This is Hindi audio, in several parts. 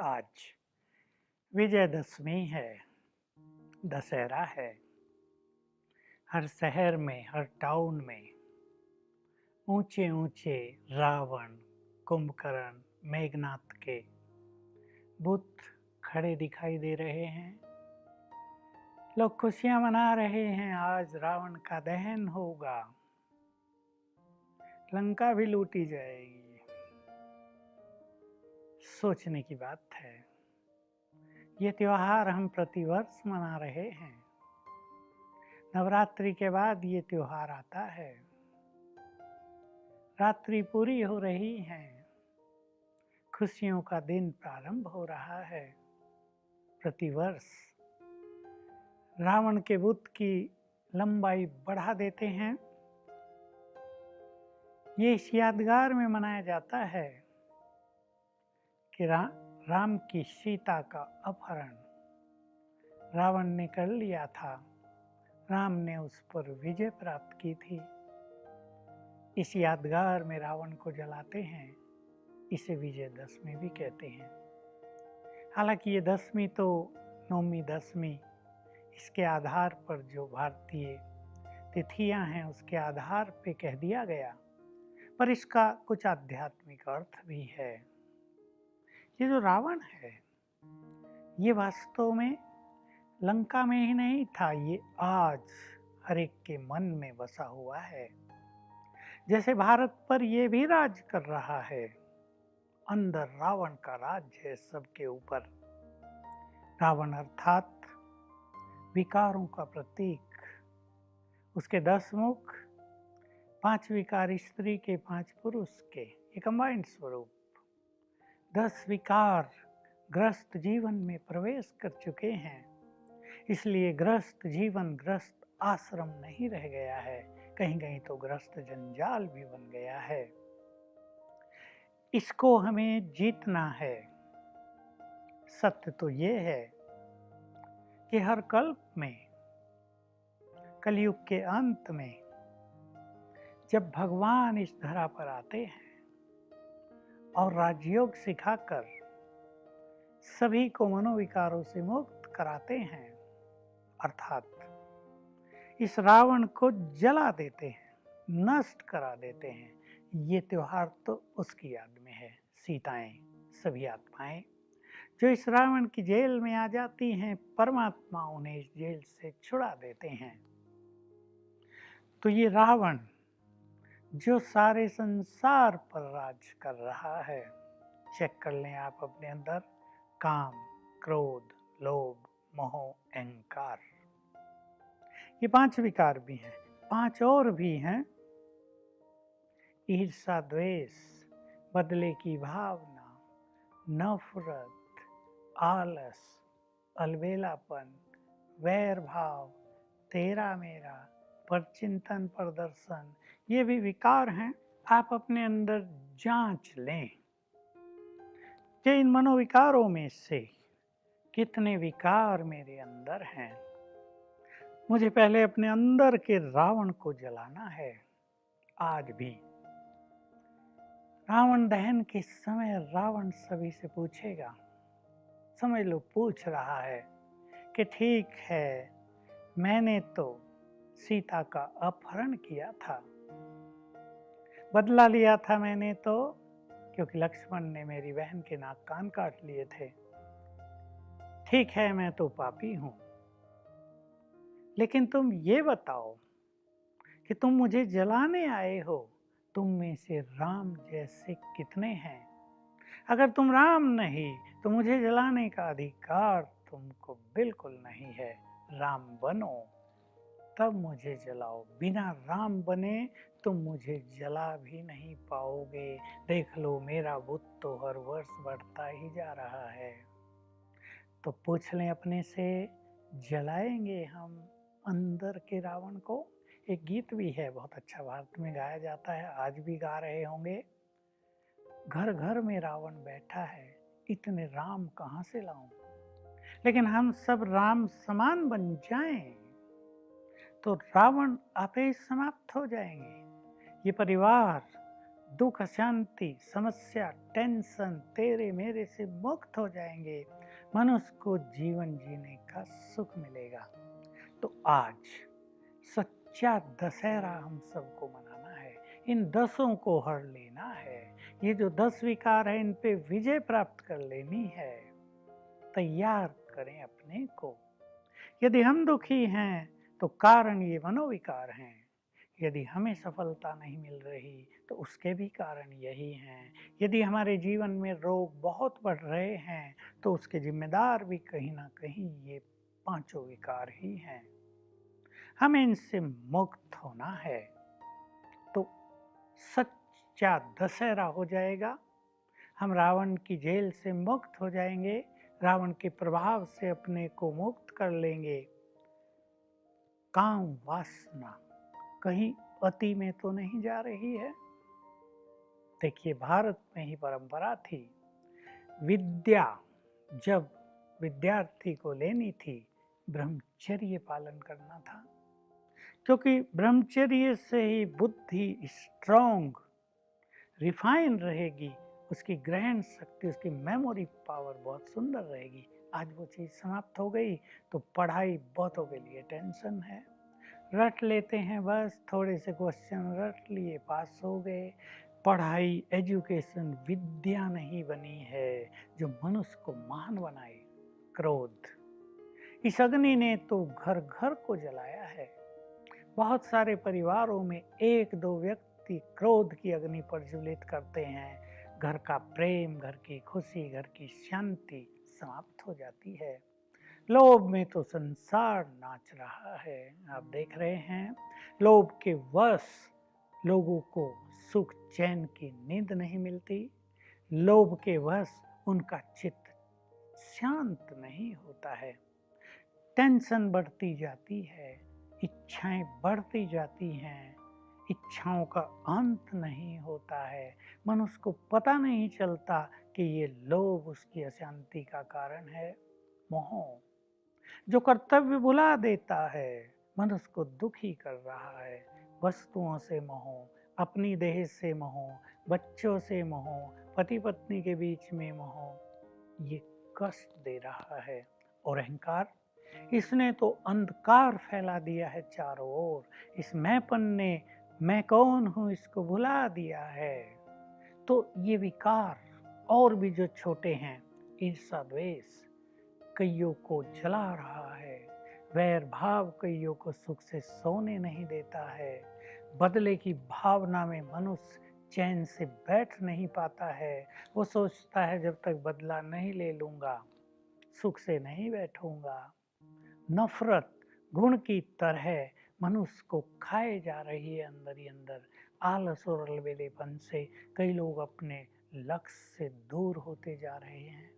आज विजयदशमी है, दशहरा है। हर शहर में, हर टाउन में ऊंचे ऊंचे रावण, कुंभकर्ण, मेघनाथ के बुत खड़े दिखाई दे रहे हैं। लोग खुशियां मना रहे हैं, आज रावण का दहन होगा, लंका भी लूटी जाएगी। सोचने की बात है, ये त्योहार हम प्रतिवर्ष मना रहे हैं। नवरात्रि के बाद ये त्योहार आता है। रात्रि पूरी हो रही है, खुशियों का दिन प्रारंभ हो रहा है। प्रतिवर्ष रावण के बुत की लंबाई बढ़ा देते हैं। ये इस यादगार में मनाया जाता है कि राम की सीता का अपहरण रावण ने कर लिया था। राम ने उस पर विजय प्राप्त की थी। इस यादगार में रावण को जलाते हैं, इसे विजयदशमी भी कहते हैं। हालांकि ये दशमी तो नौमी दशमी, इसके आधार पर जो भारतीय तिथियां हैं उसके आधार पे कह दिया गया, पर इसका कुछ आध्यात्मिक अर्थ भी है। ये जो रावण है, ये वास्तव में लंका में ही नहीं था, ये आज हर एक के मन में बसा हुआ है। जैसे भारत पर ये भी राज कर रहा है, अंदर रावण का राज्य है सबके ऊपर। रावण अर्थात विकारों का प्रतीक, उसके 10 मुख, 5 विकार स्त्री के 5 पुरुष के, ये कंबाइंड स्वरूप 10 विकार ग्रस्त जीवन में प्रवेश कर चुके हैं। इसलिए ग्रस्त जीवन, ग्रस्त आश्रम नहीं रह गया है, कहीं कहीं तो ग्रस्त जंजाल भी बन गया है। इसको हमें जीतना है। सत्य तो ये है कि हर कल्प में, कलयुग के अंत में, जब भगवान इस धरा पर आते हैं और राजयोग सिखाकर सभी को मनोविकारों से मुक्त कराते हैं, अर्थात इस रावण को जला देते हैं, नष्ट करा देते हैं, ये त्योहार तो उसकी याद में है। सीताएं, सभी आत्माएं जो इस रावण की जेल में आ जाती हैं, परमात्मा उन्हें इस जेल से छुड़ा देते हैं। तो ये रावण जो सारे संसार पर राज कर रहा है, चेक कर लें आप अपने अंदर, काम, क्रोध, लोभ, मोह, अहंकार, ये 5 विकार भी हैं। 5 और भी हैं, ईर्ष्या, द्वेष, बदले की भावना, नफरत, आलस, अलबेलापन, वैर भाव, तेरा मेरा, परचिंतन, प्रदर्शन, ये भी विकार हैं। आप अपने अंदर जांच लें कि इन मनोविकारों में से कितने विकार मेरे अंदर हैं। मुझे पहले अपने अंदर के रावण को जलाना है। आज भी रावण दहन के समय रावण सभी से पूछेगा, समझ लो पूछ रहा है कि ठीक है, मैंने तो सीता का अपहरण किया था, बदला लिया था मैंने तो, क्योंकि लक्ष्मण ने मेरी बहन के नाक कान काट लिए थे। ठीक है, मैं तो पापी हूं, लेकिन तुम ये बताओ कि तुम मुझे जलाने आए हो, तुम में से राम जैसे कितने हैं? अगर तुम राम नहीं तो मुझे जलाने का अधिकार तुमको बिल्कुल नहीं है। राम बनो तब मुझे जलाओ, बिना राम बने तुम मुझे जला भी नहीं पाओगे। देख लो, मेरा बुत तो हर वर्ष बढ़ता ही जा रहा है। तो पूछ लें अपने से, जलाएंगे हम अंदर के रावण को? एक गीत भी है, बहुत अच्छा, भारत में गाया जाता है, आज भी गा रहे होंगे। घर घर में रावण बैठा है, इतने राम कहाँ से लाऊं? लेकिन हम सब राम समान बन जाएं तो रावण आपे ही समाप्त हो जाएंगे। ये परिवार दुख, अशांति, समस्या, टेंशन तेरे मेरे से मुक्त हो जाएंगे, मनुष्य को जीवन जीने का सुख मिलेगा। तो आज सच्चा दशहरा हम सबको मनाना है, इन 10 को हर लेना है, ये जो 10 विकार है इन पे विजय प्राप्त कर लेनी है। तैयार करें अपने को। यदि हम दुखी हैं तो कारण ये मनोविकार हैं, यदि हमें सफलता नहीं मिल रही तो उसके भी कारण यही हैं, यदि हमारे जीवन में रोग बहुत बढ़ रहे हैं तो उसके जिम्मेदार भी कहीं ना कहीं ये 5 विकार ही हैं। हमें इनसे मुक्त होना है तो सच्चा दशहरा हो जाएगा, हम रावण की जेल से मुक्त हो जाएंगे, रावण के प्रभाव से अपने को मुक्त कर लेंगे। काम वासना कहीं अति में तो नहीं जा रही है? देखिए, भारत में ही परंपरा थी, विद्या जब विद्यार्थी को लेनी थी ब्रह्मचर्य पालन करना था, क्योंकि ब्रह्मचर्य से ही बुद्धि स्ट्रॉन्ग रिफाइन रहेगी, उसकी ग्रहण शक्ति, उसकी मेमोरी पावर बहुत सुंदर रहेगी। आज वो चीज़ समाप्त हो गई तो पढ़ाई बहुतों के लिए टेंशन है, रट लेते हैं, बस थोड़े से क्वेश्चन रट लिए पास हो गए। पढ़ाई, एजुकेशन विद्या नहीं बनी है जो मनुष्य को महान बनाए। क्रोध, इस अग्नि ने तो घर घर को जलाया है। बहुत सारे परिवारों में 1-2 व्यक्ति क्रोध की अग्नि प्रज्वलित करते हैं, घर का प्रेम, घर की खुशी, घर की शांति समाप्त हो जाती है। लोभ में तो संसार नाच रहा है, आप देख रहे हैं। लोभ के वश लोगों को सुख चैन की नींद नहीं मिलती, लोभ के वश उनका चित्त शांत नहीं होता है, टेंशन बढ़ती जाती है, इच्छाएं बढ़ती जाती हैं, इच्छाओं का अंत नहीं होता है। मनुष्य को पता नहीं चलता कि ये लोभ उसकी अशांति का कारण है। मोह जो कर्तव्य भुला देता है, मनुष्य को दुखी कर रहा है। वस्तुओं से मोह, अपनी देह से मोह, बच्चों से मोह, पति पत्नी के बीच में मोह, ये कष्ट दे रहा है। और अहंकार, इसने तो अंधकार फैला दिया है चारों ओर। इस मैंपन ने मैं कौन हूँ इसको भुला दिया है। तो ये विकार और भी जो छोटे हैं, ईर्ष्या, द्वेष कईयों को जला रहा है, वैर भाव कईयों को सुख से सोने नहीं देता है, बदले की भावना में मनुष्य चैन से बैठ नहीं पाता है। वो सोचता है जब तक बदला नहीं ले लूंगा सुख से नहीं बैठूंगा। नफरत गुण की तरह मनुष्य को खाए जा रही है अंदर ही अंदर। आलस और अलबेलेपन से कई लोग अपने लक्ष्य से दूर होते जा रहे हैं।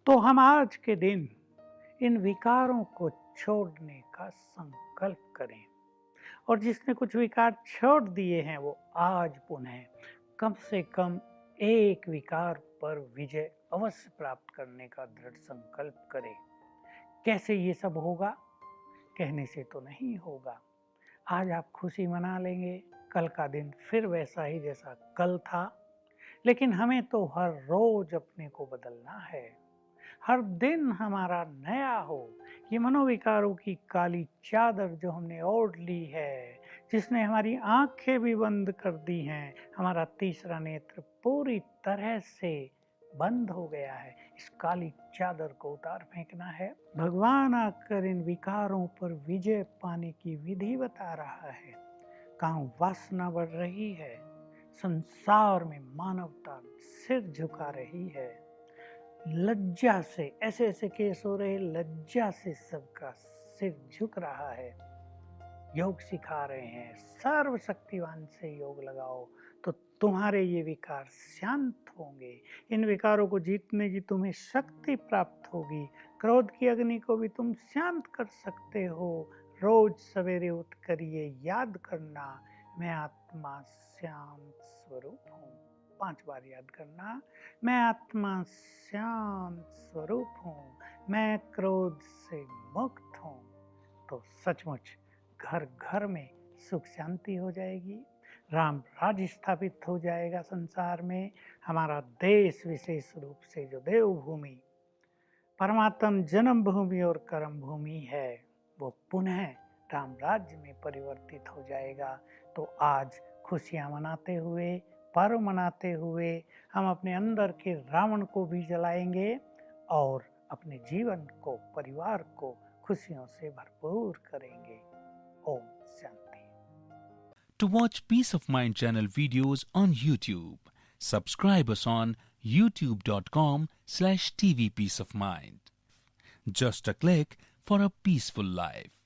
तो हम आज के दिन इन विकारों को छोड़ने का संकल्प करें, और जिसने कुछ विकार छोड़ दिए हैं वो आज पुनः कम से कम एक विकार पर विजय अवश्य प्राप्त करने का दृढ़ संकल्प करें। कैसे ये सब होगा? कहने से तो नहीं होगा। आज आप खुशी मना लेंगे, कल का दिन फिर वैसा ही जैसा कल था। लेकिन हमें तो हर रोज अपने को बदलना है, हर दिन हमारा नया हो। ये मनोविकारों की काली चादर जो हमने ओढ़ ली है, जिसने हमारी आंखें भी बंद कर दी हैं, हमारा तीसरा नेत्र पूरी तरह से बंद हो गया है, इस काली चादर को उतार फेंकना है। भगवान आकर इन विकारों पर विजय पाने की विधि बता रहा है। कहाँ वासना बढ़ रही है, संसार में मानवता सिर झुका रही है, लज्जा से ऐसे ऐसे केस हो रहे, लज्जा से सबका सिर झुक रहा है। योग सिखा रहे हैं, सर्वशक्तिवान से योग लगाओ तो तुम्हारे ये विकार शांत होंगे। इन विकारों को जीतने की तुम्हें शक्ति प्राप्त होगी। क्रोध की अग्नि को भी तुम शांत कर सकते हो। रोज सवेरे उठ कर ये याद करना, मैं आत्मा शांत स्वरूप हूँ। 5 बार याद करना, मैं आत्मा शांत स्वरूप हूँ, मैं क्रोध से मुक्त हूँ। तो सचमुच घर घर में सुख शांति हो जाएगी। राम राज्य स्थापित हो जाएगा संसार में। हमारा देश विशेष रूप से जो देवभूमि, परमात्म जन्म भूमि और कर्म भूमि है, वो पुनः राम राज्य में परिवर्तित हो जाएगा। तो आज खुशियां मनाते हुए, पर्व मनाते हुए हम अपने अंदर के रावण को भी जलाएंगे और अपने जीवन को, परिवार को खुशियों से भरपूर करेंगे। Om Shanti. To watch Peace of Mind channel videos on YouTube, subscribe us on youtube.com/tvpeaceofmind. Just a click for a peaceful life.